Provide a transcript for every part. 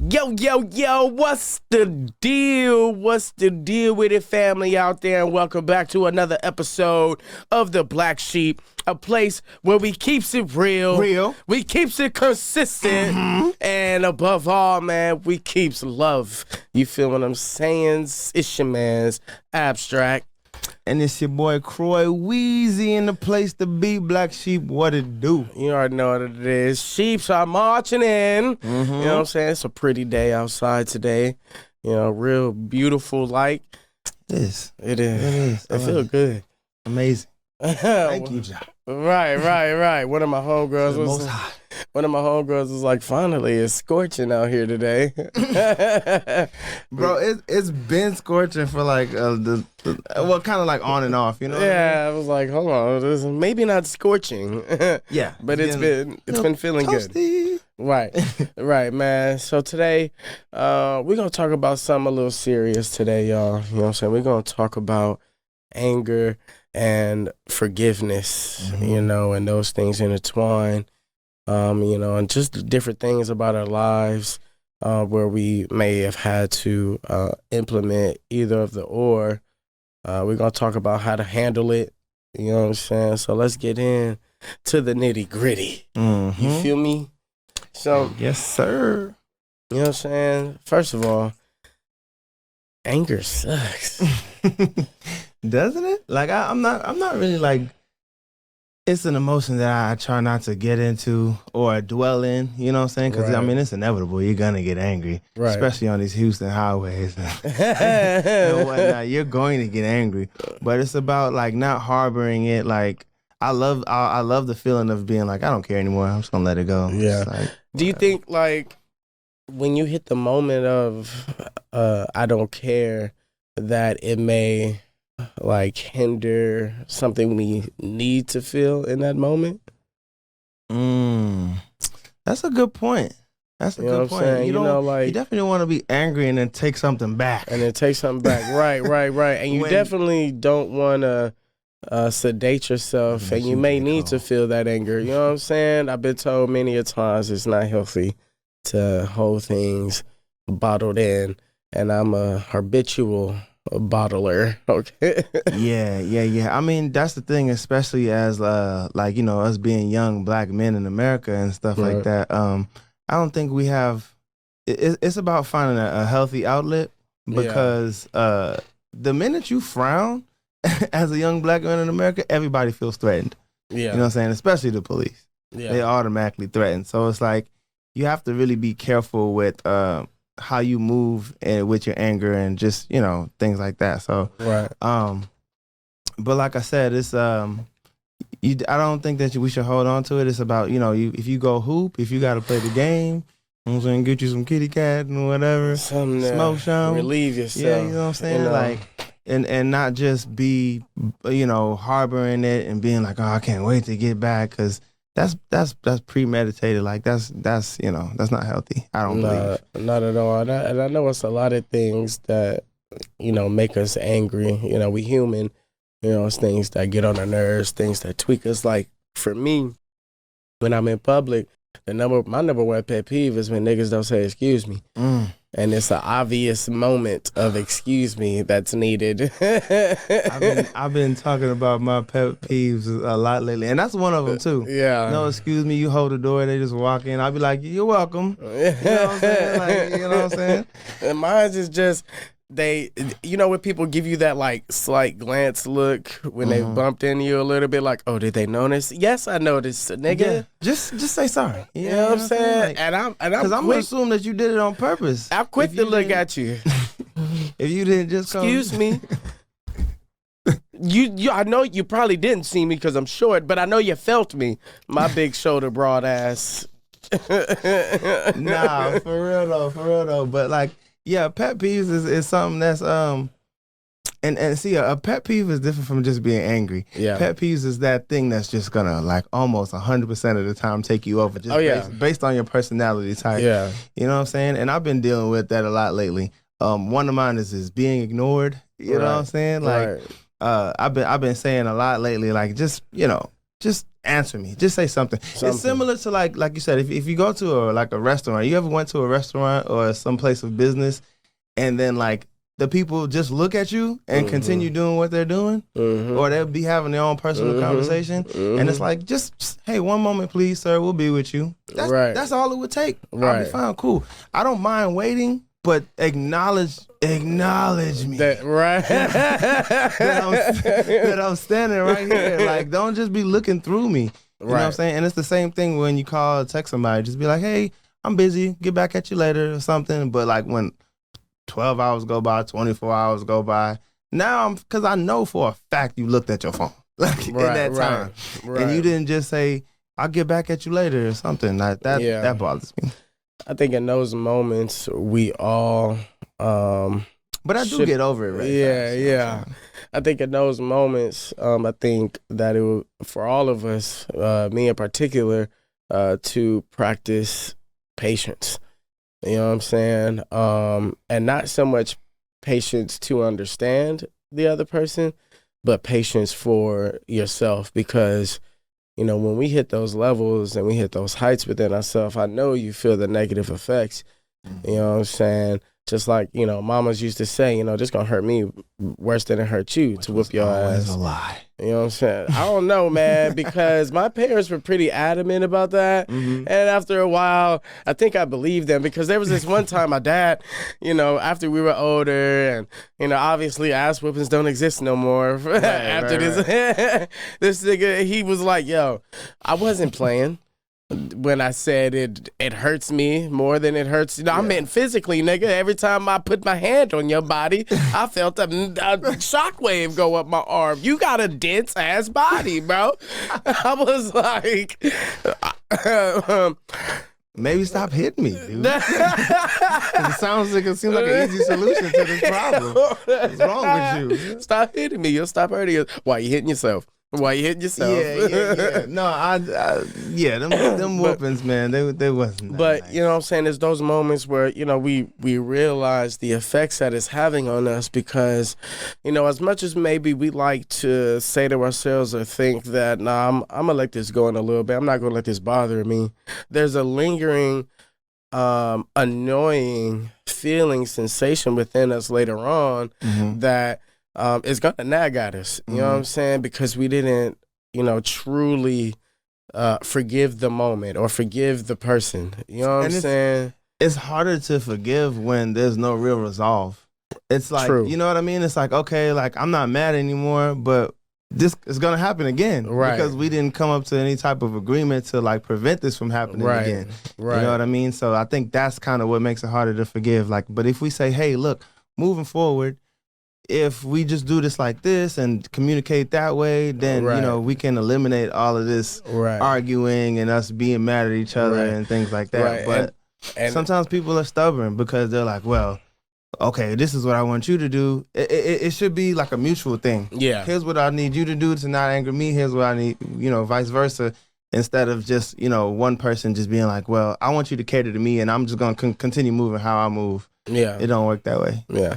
Yo, yo, yo, what's the deal? What's the deal with it, family out there? And welcome back to another episode of the Black Sheep, a place where we keeps it real. We keeps it consistent. And above all, man, we keeps love. You feel what I'm saying? It's your man's Abstract. And it's your boy Croy Weezy in the place to be. Black Sheep, what it do? You already know what it is. Sheeps are marching in. You know what I'm saying? It's a pretty day outside today. You know, real beautiful light. It is. It feels good. Amazing. Thank you, John. Right. One of my homegirls was like, finally, it's scorching out here today. Bro, it's been scorching for like kind of like on and off, you know? Yeah, I was like, hold on, this is maybe not scorching. Yeah, but it's been feeling toasty. Good. Right, man. So today, we're gonna talk about something a little serious today, y'all. You know what I'm saying? We're gonna talk about anger and forgiveness, you know, and those things intertwine. You know, and just different things about our lives where we may have had to implement either of the or. We're going to talk about how to handle it. You know what I'm saying? So let's get in to the nitty gritty. You feel me? So, yes, sir. You know what I'm saying? First of all, anger sucks. Doesn't it? Like, I'm not really like, it's an emotion that I try not to get into or dwell in, you know what I'm saying? Because, I mean, it's inevitable. You're going to get angry, especially on these Houston highways and whatnot. You're going to get angry. But it's about, like, not harboring it. Like, I love the feeling of being like, I don't care anymore. I'm just going to let it go. Yeah. Like, do you think, like, when you hit the moment of I don't care, that it may like hinder something we need to feel in that moment? That's a good point. That's a good point. You definitely want to be angry and then take something back. Right. And you definitely don't want to sedate yourself, and you may need to feel that anger. You know what I'm saying? I've been told many a times it's not healthy to hold things bottled in, and I'm a habitual bottler. Okay. Yeah. I mean, that's the thing, especially as like, you know, us being young black men in America and stuff like that. I don't think we have. It's about finding a healthy outlet, because the minute you frown as a young black man in America, everybody feels threatened. Yeah, you know what I'm saying? Especially the police. Yeah, they automatically threaten. So it's like you have to really be careful with how you move with your anger and just, you know, things like that. So, but like I said, it's I don't think that we should hold on to it. It's about, you know, if you go hoop, if you got to play the game, you know what I'm saying, get you some kitty cat and whatever, smoke some, relieve yourself. Yeah, you know what I'm saying, like, and not just be, you know, harboring it and being like, oh, I can't wait to get back, because that's premeditated. Like that's you know, that's not healthy. I don't believe. Not at all. And I know it's a lot of things that, you know, make us angry. You know, we human. You know, it's things that get on our nerves, things that tweak us. Like for me, when I'm in public, my number one pet peeve is when niggas don't say excuse me. And it's an obvious moment of excuse me that's needed. I've been talking about my pet peeves a lot lately, and that's one of them too. Yeah. No, excuse me, you hold the door, they just walk in. I'll be like, you're welcome. You know what I'm saying? Like, you know what I'm saying? And mine is just, you know, when people give you that like slight glance look when they bumped into you a little bit, like, oh, did they notice? Yes, I noticed, nigga. Yeah. Just say sorry. You know what I'm saying? Like, and I'm because I'm gonna assume that you did it on purpose. I'm quick to look at you. If you didn't just excuse me. You, I know you probably didn't see me because I'm short, but I know you felt me. My big shoulder, broad ass. Nah, for real though. But like, yeah, pet peeves is something that's and see, a pet peeve is different from just being angry. Yeah, pet peeves is that thing that's just gonna like almost 100% of the time take you over, just based on your personality type. Yeah, you know what I'm saying. And I've been dealing with that a lot lately. One of mine is being ignored. You know what I'm saying? Like, I've been saying a lot lately, like, just, you know, just answer me. Just say something. It's similar to like you said, if you go to a restaurant, you ever went to a restaurant or some place of business, and then like the people just look at you and continue doing what they're doing, or they'll be having their own personal conversation, and it's like, just hey, one moment, please, sir. We'll be with you. That's all it would take. I'll be fine. Cool. I don't mind waiting, but acknowledge me. That I'm standing right here. Like, don't just be looking through me. You know what I'm saying? And it's the same thing when you call or text somebody. Just be like, hey, I'm busy. Get back at you later or something. But like when 12 hours go by, 24 hours go by, now because I know for a fact you looked at your phone in that time. And you didn't just say, I'll get back at you later or something. Like that, that bothers me. I think in those moments we all but I do get over it right yeah. I think in those moments, I think that it would, for all of us, me in particular, to practice patience. You know what I'm saying? And not so much patience to understand the other person, but patience for yourself. Because, you know, when we hit those levels and we hit those heights within ourselves, I know you feel the negative effects. You know what I'm saying? Just like, you know, mamas used to say, you know, this gonna hurt me worse than it hurt you, to whoop your ass. A lie. You know what I'm saying? I don't know, man, because my parents were pretty adamant about that. And after a while, I think I believed them, because there was this one time my dad, you know, after we were older, and, you know, obviously ass whoopings don't exist no more. This nigga, he was like, yo, I wasn't playing when I said it hurts me more than it hurts. You know, I meant physically, nigga. Every time I put my hand on your body, I felt a shockwave go up my arm. You got a dense ass body, bro. I was like, maybe stop hitting me, dude. It seems like an easy solution to this problem. What's wrong with you? Stop hitting me. You'll stop hurting you. Why you hitting yourself? Why you hitting yourself? Yeah. No, them whoopings, man, they wasn't. But nice. You know what I'm saying? There's those moments where, you know, we realize the effects that it's having on us, because, you know, as much as maybe we like to say to ourselves or think that, nah, I'm gonna let this go in a little bit. I'm not gonna let this bother me. There's a lingering, annoying feeling, sensation within us later on that it's gonna nag at us. You know what I'm saying? Because we didn't, you know, truly forgive the moment or forgive the person. You know what I'm saying? It's harder to forgive when there's no real resolve. It's like, you know what I mean? It's like, okay, like I'm not mad anymore, but this is gonna happen again, because we didn't come up to any type of agreement to like prevent this from happening again. You know what I mean? So I think that's kind of what makes it harder to forgive. Like, but if we say, hey, look, moving forward, if we just do this like this and communicate that way, then you know, we can eliminate all of this arguing and us being mad at each other and things like that. But and sometimes people are stubborn because they're like, well, okay, this is what I want you to do. It should be like a mutual thing. Yeah. Here's what I need you to do to not anger me. Here's what I need, you know, vice versa. Instead of just, you know, one person just being like, well, I want you to cater to me and I'm just going to continue moving how I move. Yeah. It don't work that way. Yeah.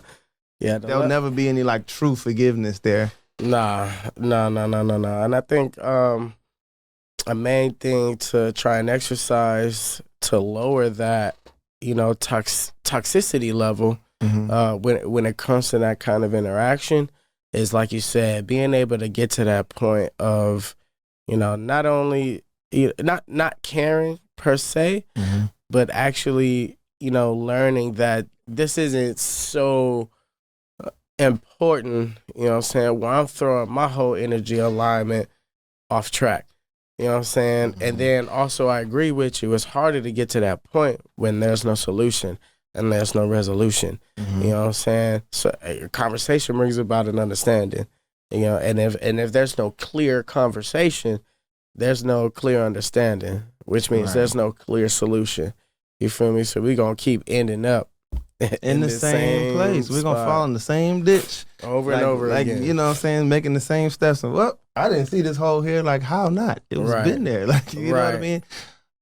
Yeah, there'll never be any like true forgiveness there. Nah. And I think a main thing to try and exercise to lower that, you know, toxicity level when it comes to that kind of interaction is, like you said, being able to get to that point of, you know, not only not caring per se, but actually, you know, learning that this isn't so important, you know what I'm saying, where I'm throwing my whole energy alignment off track. You know what I'm saying? And then also I agree with you, it's harder to get to that point when there's no solution and there's no resolution. You know what I'm saying? So a conversation brings about an understanding. You know, and if there's no clear conversation, there's no clear understanding, which means there's no clear solution. You feel me? So we're gonna keep ending up in the same place. We're going to fall in the same ditch. Over and over again. You know what I'm saying? Making the same steps. And, well, I didn't see this hole here. Like, how not? It was been there. Like, you know what I mean?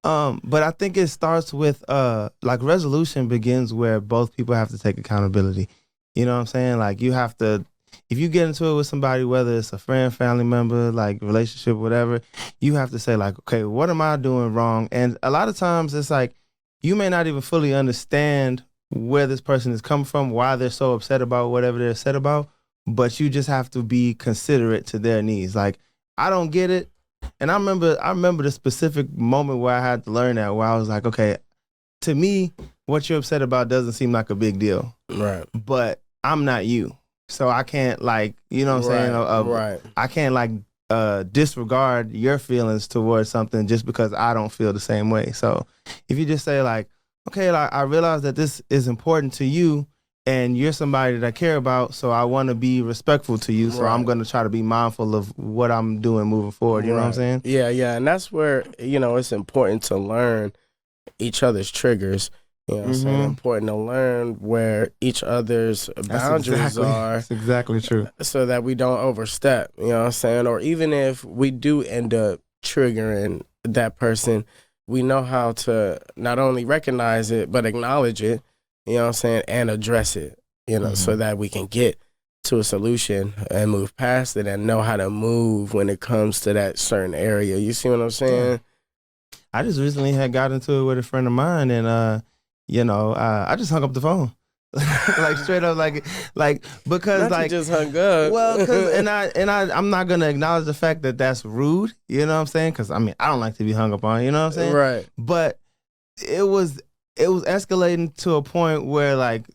But I think it starts with, like, resolution begins where both people have to take accountability. You know what I'm saying? Like, you have to, if you get into it with somebody, whether it's a friend, family member, like relationship, whatever, you have to say like, okay, what am I doing wrong? And a lot of times it's like, you may not even fully understand where this person is coming from, why they're so upset about whatever they're upset about, but you just have to be considerate to their needs. Like, I don't get it. And I remember the specific moment where I had to learn that, where I was like, okay, to me, what you're upset about doesn't seem like a big deal. Right. But I'm not you. So I can't like, you know what I'm saying? Right. I can't like disregard your feelings towards something just because I don't feel the same way. So if you just say like, okay, like, I realize that this is important to you and you're somebody that I care about, so I want to be respectful to you. So I'm going to try to be mindful of what I'm doing moving forward. You know what I'm saying? Yeah, yeah. And that's where, it's important to learn each other's triggers. You know what I'm saying? Important to learn where each other's boundaries are. That's exactly true. So that we don't overstep, you know what I'm saying? Or even if we do end up triggering that person, we know how to not only recognize it, but acknowledge it, you know what I'm saying, and address it, so that we can get to a solution and move past it and know how to move when it comes to that certain area. You see what I'm saying? Yeah. I just recently had got into it with a friend of mine, and I just hung up the phone. Like straight up, like because not like you just hung up. Well, because I'm not gonna acknowledge the fact that that's rude. You know what I'm saying? Because I mean, I don't like to be hung up on. You know what I'm saying? Right. But it was escalating to a point where like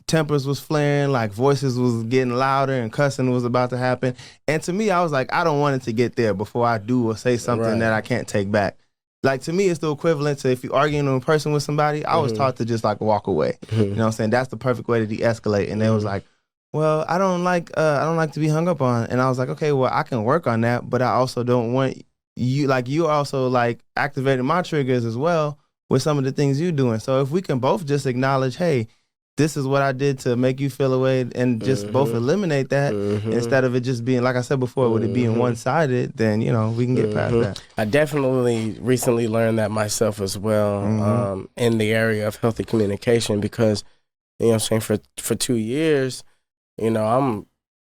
tempers was flaring, like voices was getting louder, and cussing was about to happen. And to me, I was like, I don't want it to get there before I do or say something that I can't take back. Like, to me, it's the equivalent to if you're arguing in person with somebody, I was taught to just, like, walk away. You know what I'm saying? That's the perfect way to de-escalate. And they was like, well, I don't like to be hung up on. And I was like, okay, well, I can work on that, but I also don't want you, like, you also, like, activated my triggers as well with some of the things you're doing. So if we can both just acknowledge, hey, this is what I did to make you feel away, and just both eliminate that instead of it just being, like I said before, with it being one-sided, then, we can get past that. I definitely recently learned that myself as well, in the area of healthy communication, because, you know what I'm saying, for 2 years, I'm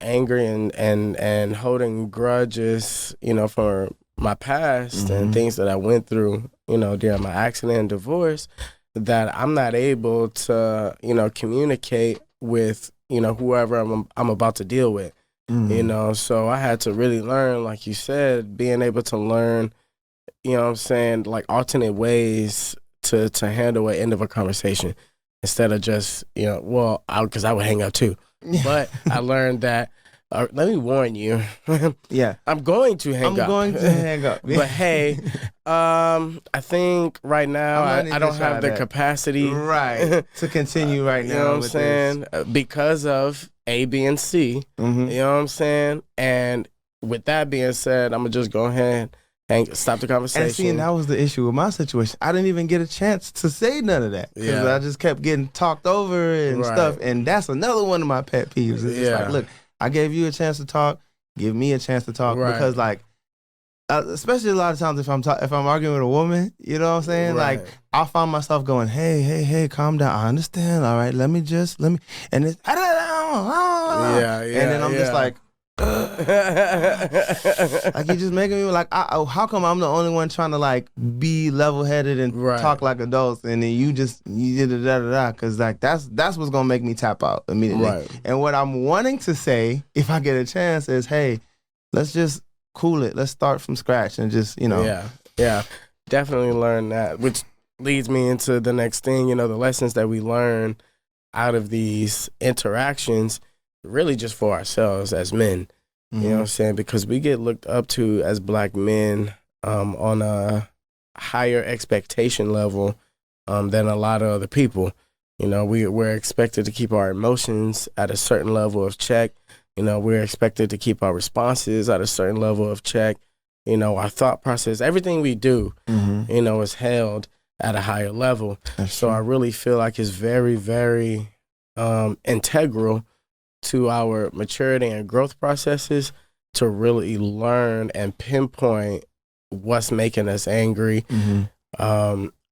angry and holding grudges, for my past and things that I went through, during my accident and divorce, that I'm not able to, communicate with, whoever I'm about to deal with, so I had to really learn, like you said, being able to learn, like alternate ways to handle an end of a conversation instead of just, because I would hang up too. But I learned that, let me warn you. Yeah. I'm going to hang up. I'm going to hang up. But hey, I think right now I don't have the capacity to continue right now. You know what I'm saying? Because of A, B, and C. You know what I'm saying? And with that being said, I'm going to just go ahead and stop the conversation. And see, and that was the issue with my situation. I didn't even get a chance to say none of that. Because I just kept getting talked over and stuff. And that's another one of my pet peeves. It's just like, look, I gave you a chance to talk. Give me a chance to talk. Because, like, especially a lot of times if I'm arguing with a woman, you know what I'm saying? Like, I'll find myself going, hey, calm down. I understand. All right, let me, and it's, and then I'm just like, like, you're just making me like, how come I'm the only one trying to like be level-headed and talk like adults, and then you did da-da-da-da, because like that's what's gonna make me tap out immediately. And what I'm wanting to say, if I get a chance, is, hey, let's just cool it. Let's start from scratch and just, Yeah, definitely learn that, which leads me into the next thing, the lessons that we learn out of these interactions, really just for ourselves as men. You know what I'm saying? Because we get looked up to as Black men on a higher expectation level than a lot of other people. We're expected to keep our emotions at a certain level of check. We're expected to keep our responses at a certain level of check. Our thought process, everything we do, is held at a higher level. So I really feel like it's very, very integral to our maturity and growth processes to really learn and pinpoint what's making us angry,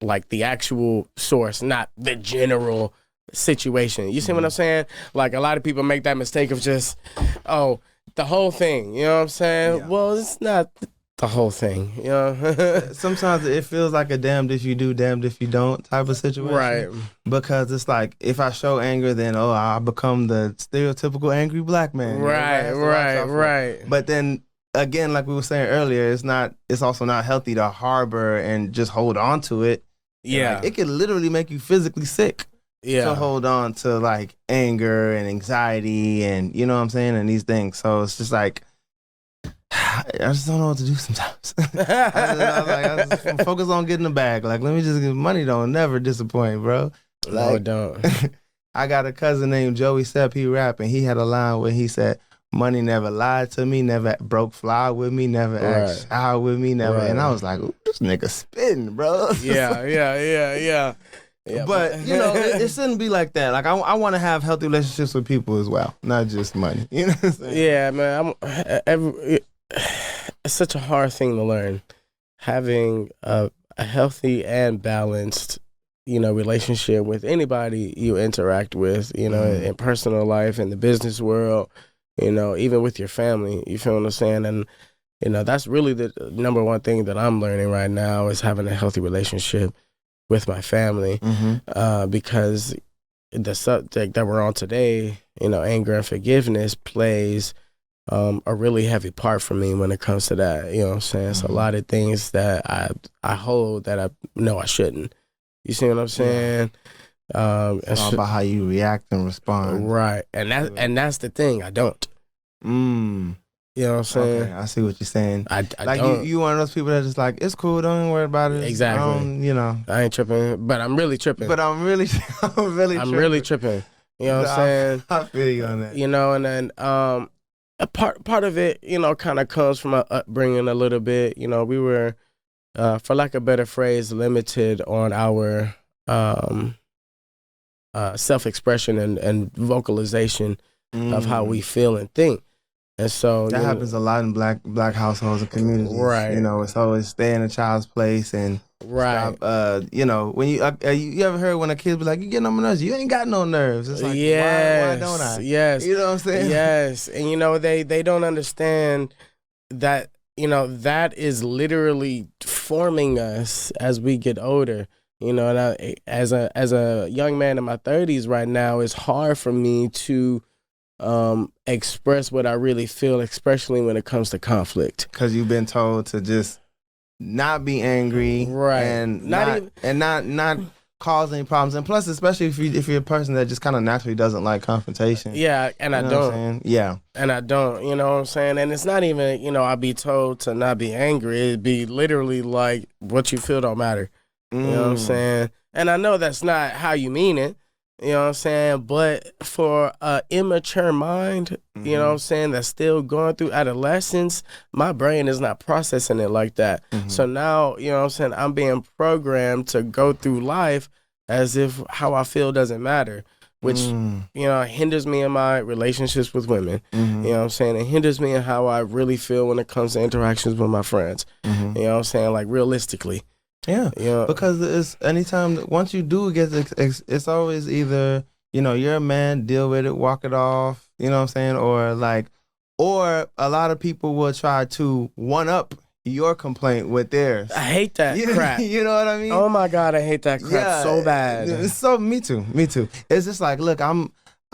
like the actual source, not the general situation. You see what I'm saying? Like a lot of people make that mistake of just, oh, the whole thing. You know what I'm saying? Yeah. Well, it's not the whole thing. You know? Sometimes it feels like a damned if you do, damned if you don't type of situation. Right. Because it's like, if I show anger, then, I become the stereotypical angry black man. Right. But then, again, like we were saying earlier, it's also not healthy to harbor and just hold on to it. Yeah. Like, it can literally make you physically sick. Yeah. To hold on to like anger and anxiety and you know what I'm saying, and these things. So it's just like, I just don't know what to do sometimes. I just focus on getting the bag. Like, let me just get money. Don't never disappoint, bro. No, don't. I got a cousin named Joey Sepp. He rap, and he had a line where he said, "Money never lied to me, never broke fly with me, never asked shower with me, never." And I was like, ooh, this nigga spitting, bro. Yeah. Yeah, but you know, it shouldn't be like that. Like I want to have healthy relationships with people as well, not just money. You know what I'm saying? Yeah, man. It's such a hard thing to learn. Having a healthy and balanced, relationship with anybody you interact with, in personal life, in the business world, even with your family. You feel what I'm saying? And that's really the number one thing that I'm learning right now is having a healthy relationship with my family, because the subject that we're on today, anger and forgiveness plays a really heavy part for me when it comes to that. You know what I'm saying? It's a lot of things that I hold that I know I shouldn't. You see what I'm saying? It's all about how you react and respond. Right. And that's the thing. I don't. You know what I'm saying? Okay, I see what you're saying. I like don't. You one of those people that just like, it's cool, don't even worry about it. Exactly. I ain't tripping, but I'm really tripping. I'm really tripping. You know what I'm saying? I feel you on that. And then a part of it, kind of comes from our upbringing a little bit. We were, for lack of a better phrase, limited on our self-expression and vocalization of how we feel and think. And so that happens a lot in black households and communities. Right. It's always stay in a child's place and stop. When you ever heard when a kid be like, "You getting on my nerves? You ain't got no nerves." It's like, why don't I? Yes. You know what I'm saying? Yes. And they don't understand that that is literally forming us as we get older. And as a young man in my 30s right now, it's hard for me to express what I really feel, especially when it comes to conflict. Because you've been told to just not be angry, right? And not cause any problems. And plus, especially if you're a person that just kind of naturally doesn't like confrontation. Yeah, and I don't. Yeah, and I don't. You know what I'm saying? And it's not even I'll be told to not be angry. It'd be literally like what you feel don't matter. You know what I'm saying? And I know that's not how you mean it. You know what I'm saying? But for an immature mind, you know what I'm saying, that's still going through adolescence, my brain is not processing it like that. So now, you know what I'm saying, I'm being programmed to go through life as if how I feel doesn't matter, which, hinders me in my relationships with women. You know what I'm saying? It hinders me in how I really feel when it comes to interactions with my friends. You know what I'm saying? Like, realistically. Yeah, because it's once you do get it's always either you're a man, deal with it, walk it off, you know what I'm saying, or a lot of people will try to one up your complaint with theirs. I hate that crap. You know what I mean? Oh my God, I hate that crap so bad. So me too. It's just like, look, I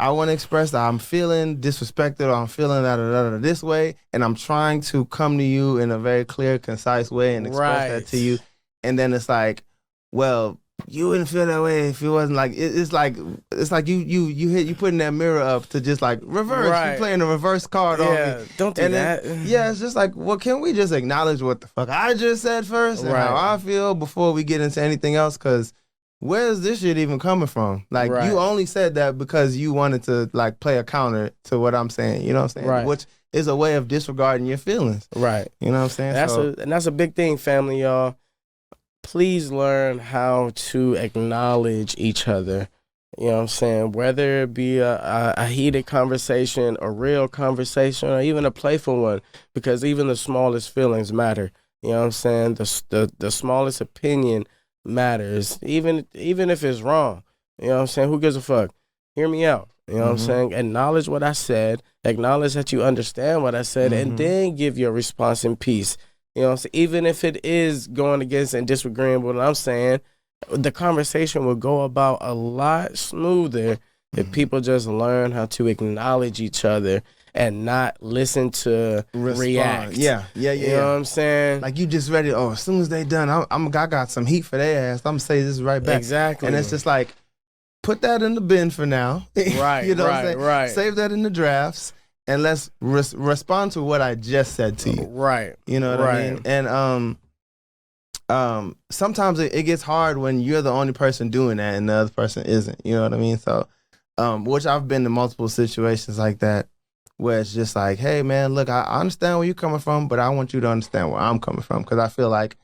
want to express that I'm feeling disrespected or I'm feeling that this way, and I'm trying to come to you in a very clear, concise way and express that to you. And then it's like, well, you wouldn't feel that way if it wasn't like it's like you putting that mirror up to just like reverse. Right. You playing a reverse card on me. Don't do that. It's just like, well, can we just acknowledge what the fuck I just said first and how I feel before we get into anything else? Because where's this shit even coming from? Like, you only said that because you wanted to like play a counter to what I'm saying. You know what I'm saying? Right. Which is a way of disregarding your feelings. Right. You know what I'm saying? That's a big thing, family, y'all. Please learn how to acknowledge each other. You know what I'm saying? Whether it be a heated conversation, a real conversation, or even a playful one, because even the smallest feelings matter. You know what I'm saying? The smallest opinion matters, even if it's wrong. You know what I'm saying? Who gives a fuck? Hear me out. You know what I'm Mhm. saying? Acknowledge what I said. Acknowledge that you understand what I said, and then give your response in peace. You know what I'm saying? Even if it is going against and disagreeing with what I'm saying, the conversation will go about a lot smoother if people just learn how to acknowledge each other and not listen to react. Yeah. You know what I'm saying? Like you just ready. Oh, as soon as they done, I got some heat for their ass. I'm gonna say this right back. Exactly. And it's just like, put that in the bin for now. Right, You know what I'm right, saying? right. Save that in the drafts and let's respond to what I just said to you. Right. You know what I mean? And sometimes it gets hard when you're the only person doing that and the other person isn't. You know what I mean? So, which I've been in multiple situations like that where it's just like, hey man, look, I understand where you're coming from, but I want you to understand where I'm coming from because I feel like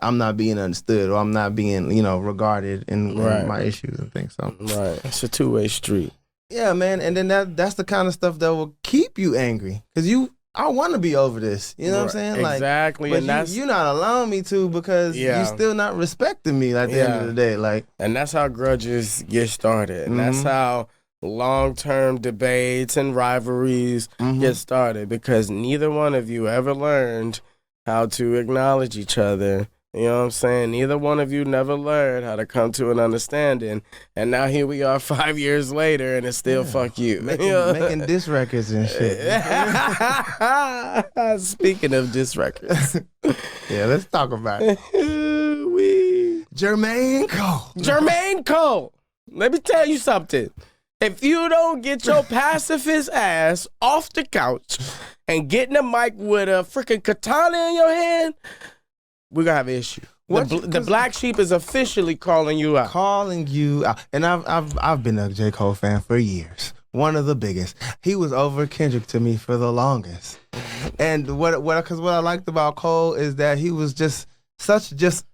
I'm not being understood or I'm not being, regarded in my issues and things. So right, it's a two-way street. Yeah, man, and then that's the kind of stuff that will keep you angry because I want to be over this. You know what I'm saying? Like, exactly, but and you're not allowing me to because you're still not respecting me at the end of the day. Like, and that's how grudges get started, and that's how long-term debates and rivalries get started because neither one of you ever learned how to acknowledge each other. You know what I'm saying? Neither one of you never learned how to come to an understanding. And now here we are 5 years later and it's still fuck you. Making diss records and shit. Speaking of diss records. Yeah, let's talk about it. Jermaine Cole. Jermaine Cole. Let me tell you something. If you don't get your pacifist ass off the couch and get in the mic with a freaking katana in your hand, we're going to have an issue. The Black Sheep is officially calling you out. And I've been a J. Cole fan for years. One of the biggest. He was over Kendrick to me for the longest. And what I liked about Cole is that he was just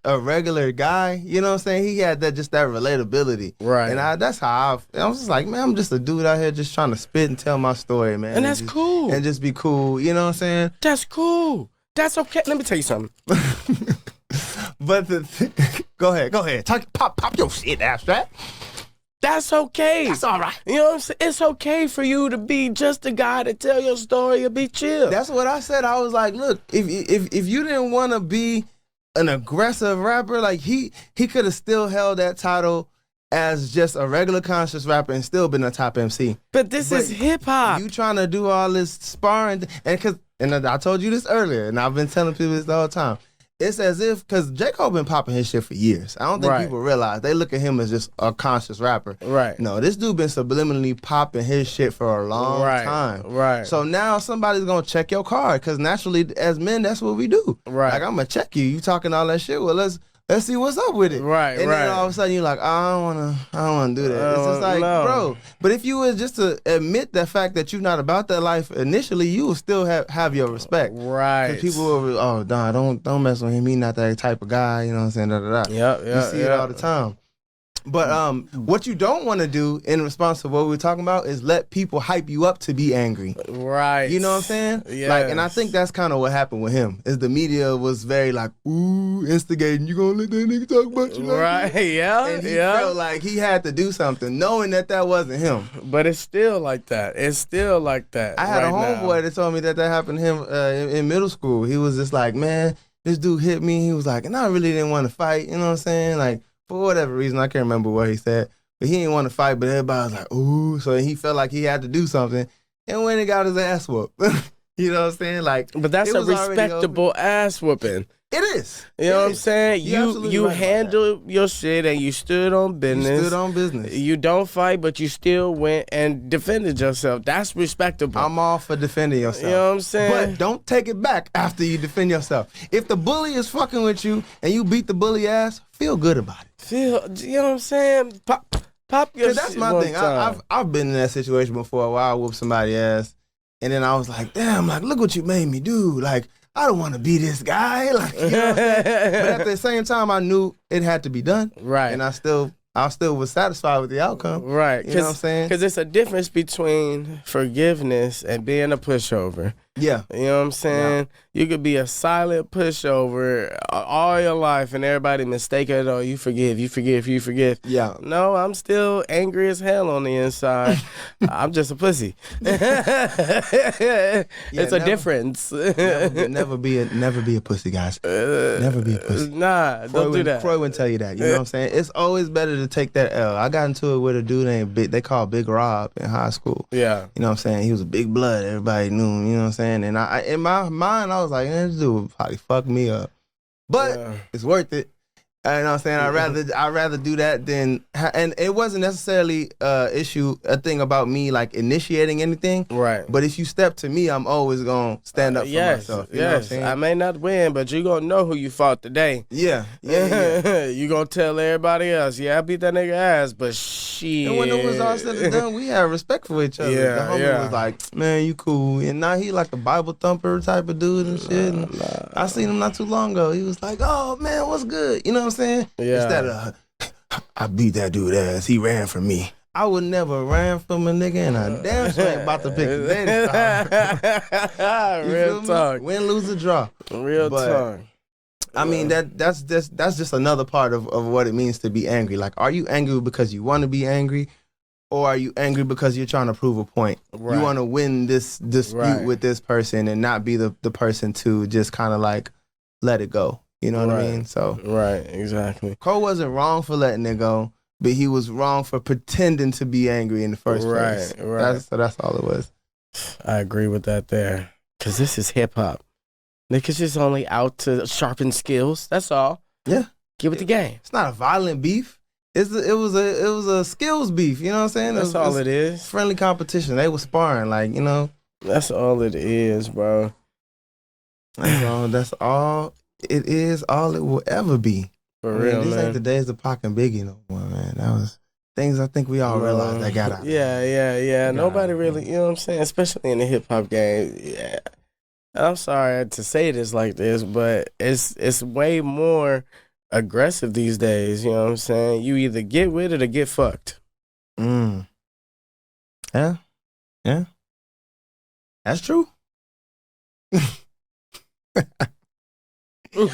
a regular guy. You know what I'm saying? He had that relatability. Right. And that's how I was just like, man, I'm just a dude out here just trying to spit and tell my story, man. And that's cool. And just be cool. You know what I'm saying? That's cool. That's okay. Let me tell you something. But go ahead. Pop your shit, Abstract. That's okay. That's all right. You know what I'm saying? It's okay for you to be just a guy to tell your story and be chill. That's what I said. I was like, look, if you didn't want to be an aggressive rapper, like he could have still held that title as just a regular conscious rapper and still been a top MC. But this is hip hop. You trying to do all this sparring and I told you this earlier, and I've been telling people this the whole time. It's as if, because J. Cole been popping his shit for years. I don't think people realize. They look at him as just a conscious rapper. Right. No, this dude been subliminally popping his shit for a long time. Right. So now somebody's going to check your card, because naturally, as men, that's what we do. Right. Like, I'm going to check you. You talking all that shit. Well, let's see what's up with it. Right, and then all of a sudden you're like, I don't wanna do that. It's just like, bro. But if you was just to admit the fact that you're not about that life initially, you will still have your respect. Right. Because people will, don't mess with him. He not that type of guy. You know what I'm saying? Yeah. You see it all the time. But what you don't want to do in response to what we're talking about is let people hype you up to be angry. Right. You know what I'm saying? Yes. Like, and I think that's kind of what happened with him. Is the media was very like, ooh, instigating. You gonna let that nigga talk about you? Right. Yeah. And he felt like he had to do something, knowing that wasn't him. But it's still like that. I had a homeboy that told me that happened to him in middle school. He was just like, man, this dude hit me. He was like, and I really didn't want to fight. You know what I'm saying? Like, for whatever reason, I can't remember what he said, but he didn't want to fight, but everybody was like, ooh, so he felt like he had to do something, and when he got his ass whooped. You know what I'm saying? Like, but that's a respectable ass whooping. It is. You know what I'm saying? You right handled your shit and you stood on business. You don't fight, but you still went and defended yourself. That's respectable. I'm all for defending yourself. You know what I'm saying? But don't take it back after you defend yourself. If the bully is fucking with you and you beat the bully ass, feel good about it. You know what I'm saying? Pop your shit. That's my thing. I've been in that situation before where I whooped somebody's ass, and then I was like, damn, like, look what you made me do. Like, I don't want to be this guy. Like, you know what I'm saying? But at the same time, I knew it had to be done. Right. And I still was satisfied with the outcome. Right. You know what I'm saying? Because it's a difference between forgiveness and being a pushover. Yeah. You know what I'm saying? You could be a silent pushover all your life and everybody mistake it. Oh, you forgive. Yeah. No, I'm still angry as hell on the inside. I'm just a pussy. It's a difference. never be a pussy, guys. Never be a pussy. Nah, don't do that. Croy wouldn't tell you that. You know what I'm saying? It's always better to take that L. I got into it with a dude named they called Big Rob in high school. Yeah. You know what I'm saying? He was a big blood. Everybody knew him. You know what I'm saying? And I in my mind, I was like, this dude would probably fuck me up. But it's worth it. You know what I'm saying? I'd rather do that than, and it wasn't necessarily a thing about me like initiating anything. Right. But if you step to me, I'm always gonna stand up for myself. You know what I'm saying? I may not win, but you gonna know who you fought today. Yeah. You gonna tell everybody else, I beat that nigga ass, but shit. And when it was all said and done, we had respect for each other. Yeah, the homie was like, man, you cool. And now he like a Bible thumper type of dude and shit. And I seen him not too long ago. He was like, oh man, what's good? You know what I'm saying? Yeah. Instead of, I beat that dude ass. He ran from me. I would never ran from a nigga, and I damn sure ain't about to pick the next Real talk. Win, lose, or draw. Real talk. I mean, that's just another part of what it means to be angry. Like, are you angry because you want to be angry, or are you angry because you're trying to prove a point? Right. You want to win this dispute with this person and not be the person to just kind of like let it go. You know what I mean? So right, exactly. Cole wasn't wrong for letting it go, but he was wrong for pretending to be angry in the first place. Right. That's all it was. I agree with that there. Because this is hip-hop. Niggas just only out to sharpen skills. That's all. Yeah. Get with the game. It's not a violent beef. It was a skills beef. You know what I'm saying? That's all it is. Friendly competition. They were sparring, like, you know. That's all it is, bro. That's all it is. All it will ever be. For real, this man. ain't the days of Pac and Biggie no more, man. That was things I think we all realized that got out. Yeah. Nobody really, you know what I'm saying? Especially in the hip hop game. Yeah. I'm sorry to say this like this, but it's way more aggressive these days. You know what I'm saying? You either get with it or get fucked. Yeah. That's true. And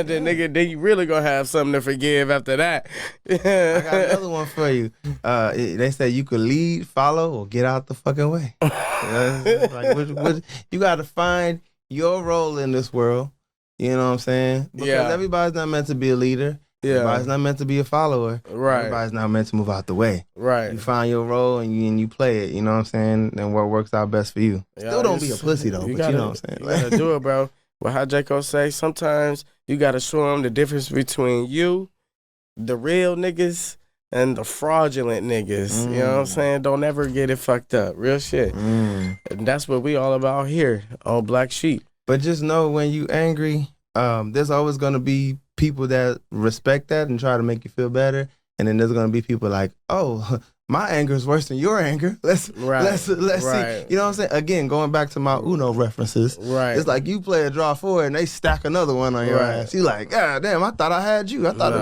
then you really gonna have something to forgive after that. I got another one for you. They say you could lead, follow, or get out the fucking way. You got to find your role in this world. You know what I'm saying? Because everybody's not meant to be a leader. Yeah. Everybody's not meant to be a follower. Right. Everybody's not meant to move out the way. Right. You find your role and you play it. You know what I'm saying? And what works out best for you. Still don't be a pussy though. You know what I'm saying? You gotta do it, bro. Well, how J. Cole say, sometimes you gotta show them the difference between you, the real niggas, and the fraudulent niggas. You know what I'm saying? Don't ever get it fucked up. Real shit. And that's what we all about here on Black Sheep. But just know when you angry, there's always gonna be people that respect that and try to make you feel better, and then there's gonna be people like, oh, my anger is worse than your anger. Let's see. You know what I'm saying? Again, going back to my Uno references. Right. It's like you play a draw forward and they stack another one on your ass. You like, God damn, I thought I had you. I thought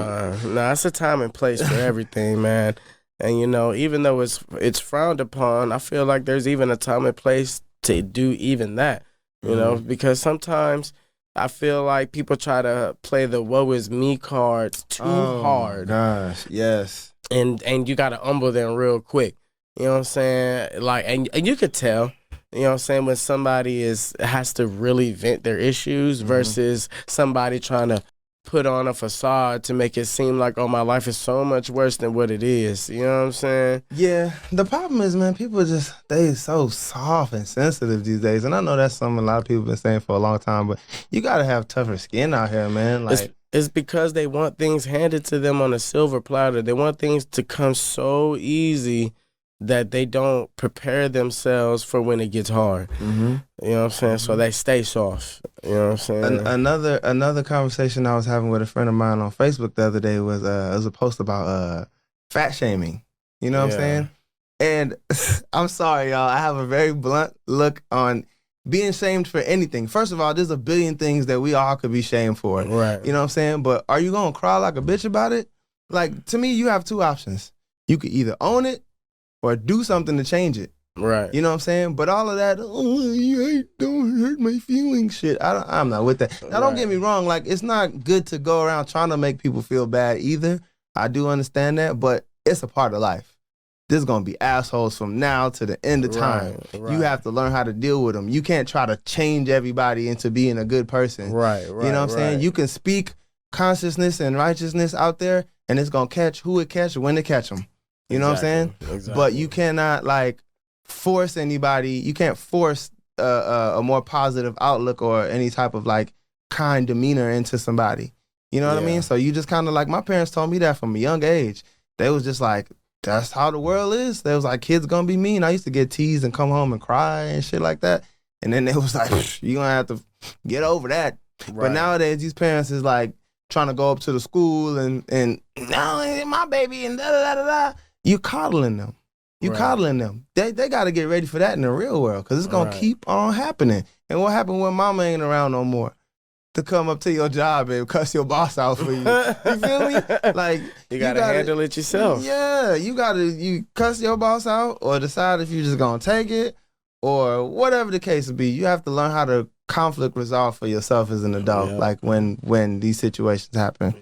Nah, it's a time and place for everything, man. And you know, even though it's frowned upon, I feel like there's even a time and place to do even that. You know, because sometimes I feel like people try to play the woe is me cards too hard. Gosh, yes. And you gotta humble them real quick. You know what I'm saying? Like, and you could tell, you know what I'm saying, when somebody has to really vent their issues versus somebody trying to put on a facade to make it seem like, oh, my life is so much worse than what it is. You know what I'm saying? Yeah. The problem is, man, people they so soft and sensitive these days. And I know that's something a lot of people have been saying for a long time, but you got to have tougher skin out here, man. Like, it's because they want things handed to them on a silver platter. They want things to come so easy that they don't prepare themselves for when it gets hard. You know what I'm saying? So they stay soft. You know what I'm saying? Another conversation I was having with a friend of mine on Facebook the other day was a post about fat shaming. You know what I'm saying? And I'm sorry, y'all. I have a very blunt look on being shamed for anything. First of all, there's a billion things that we all could be shamed for. Right. You know what I'm saying? But are you gonna cry like a bitch about it? Like, to me, you have two options. You could either own it or do something to change it. Right. You know what I'm saying? But all of that, oh, you hate, don't hurt my feelings shit. I'm not with that. Now, don't get me wrong. Like, it's not good to go around trying to make people feel bad either. I do understand that, but it's a part of life. There's going to be assholes from now to the end of time. Right. You have to learn how to deal with them. You can't try to change everybody into being a good person. Right. You know what I'm saying? You can speak consciousness and righteousness out there, and it's going to catch who it catch, when it catch them. You know what I'm saying? Exactly. But you cannot, like, force anybody. You can't force a more positive outlook or any type of, like, kind demeanor into somebody. You know what I mean? So you just kind of, like, my parents told me that from a young age. They was just like, that's how the world is. They was like, kids gonna be mean. I used to get teased and come home and cry and shit like that. And then they was like, you gonna have to get over that. Right. But nowadays, these parents is like trying to go up to the school and no, my baby and da da da da. You coddling them. You coddling them. They got to get ready for that in the real world because it's gonna keep on happening. And what happened when mama ain't around no more? To come up to your job and cuss your boss out for you. You feel me? Like you gotta handle it yourself. Yeah, you cuss your boss out or decide if you're just gonna take it or whatever the case would be. You have to learn how to conflict resolve for yourself as an adult. Like when these situations happen.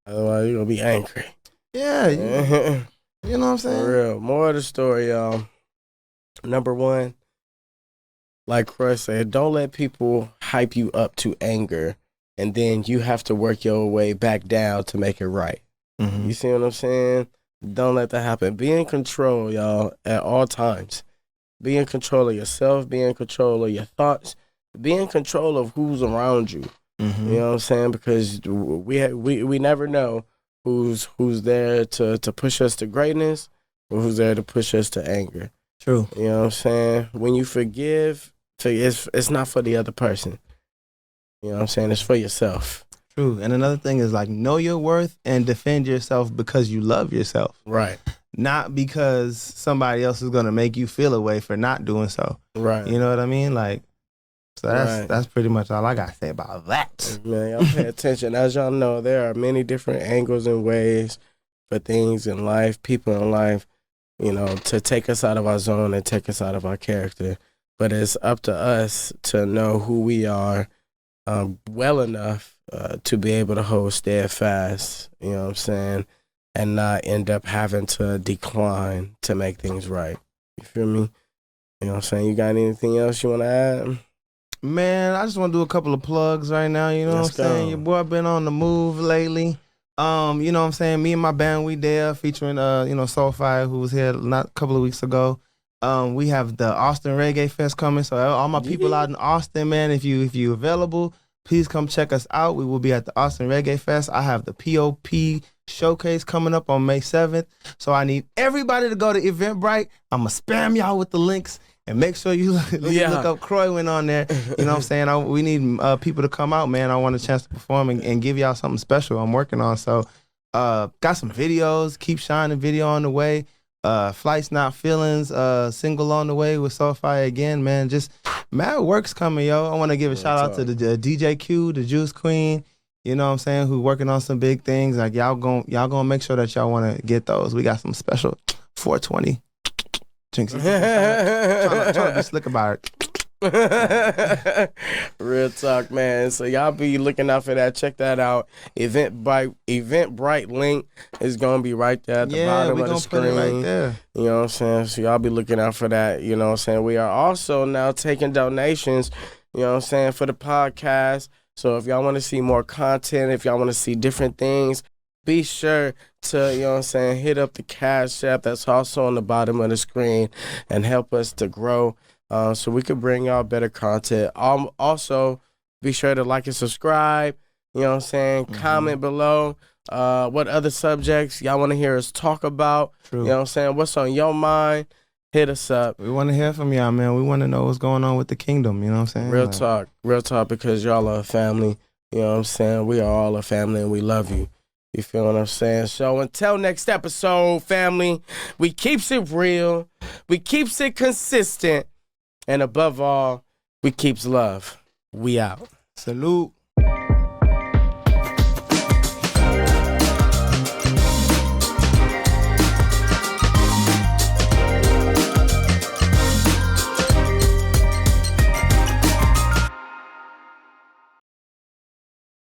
Otherwise you're gonna be angry. Yeah, you know what I'm saying? For real. More of the story, y'all. Number one, like Crush said, don't let people hype you up to anger, and then you have to work your way back down to make it right. You see what I'm saying? Don't let that happen. Be in control, y'all, at all times. Be in control of yourself. Be in control of your thoughts. Be in control of who's around you. You know what I'm saying? Because we never know who's there to push us to greatness or who's there to push us to anger. True. You know what I'm saying? When you forgive, it's not for the other person. You know what I'm saying? It's for yourself. True. And another thing is like know your worth and defend yourself because you love yourself. Right. Not because somebody else is gonna make you feel a way for not doing so. Right. You know what I mean? Like so that's pretty much all I gotta say about that. Man, y'all pay attention. As y'all know, there are many different angles and ways for things in life, people in life, you know, to take us out of our zone and take us out of our character. But it's up to us to know who we are well enough to be able to hold steadfast, you know what I'm saying, and not end up having to decline to make things right. You feel me? You know what I'm saying? You got anything else you want to add? Man, I just want to do a couple of plugs right now, you know what I'm saying? Your boy been on the move lately. You know what I'm saying? Me and my band, we there featuring, Soulfire, who was here not a couple of weeks ago. We have the Austin Reggae Fest coming. So all my people out in Austin, man, if you available, please come check us out. We will be at the Austin Reggae Fest. I have the POP showcase coming up on May 7th. So I need everybody to go to Eventbrite. I'm going to spam y'all with the links. And make sure you look up Croywin on there. You know what I'm saying? We need people to come out, man. I want a chance to perform and give y'all something special I'm working on. So got some videos. Keep Shining video on the way. Flights Not Feelings single on the way with Soulfire again, man. Just mad work's coming, yo. I want to give a shout out to the DJ Q, the Juice Queen. You know what I'm saying? Who working on some big things. Like y'all gonna make sure that y'all want to get those. We got some special 420. Trying to be slick about it. Real talk, man. So y'all be looking out for that. Check that out. Eventbrite link is gonna be right there at the bottom of the screen. Put it right there. You know what I'm saying? So y'all be looking out for that. You know what I'm saying? We are also now taking donations, you know what I'm saying, for the podcast. So if y'all want to see more content, if y'all want to see different things, be sure to, you know what I'm saying, hit up the Cash App that's also on the bottom of the screen and help us to grow so we can bring y'all better content. Also, be sure to like and subscribe, you know what I'm saying, comment below what other subjects y'all want to hear us talk about. True. You know what I'm saying, what's on your mind, hit us up. We want to hear from y'all, man. We want to know what's going on with the kingdom, you know what I'm saying? Real talk, because y'all are a family, you know what I'm saying, we are all a family and we love you. You feel what I'm saying? So until next episode, family, we keeps it real, we keeps it consistent, and above all, we keeps love. We out. Salute.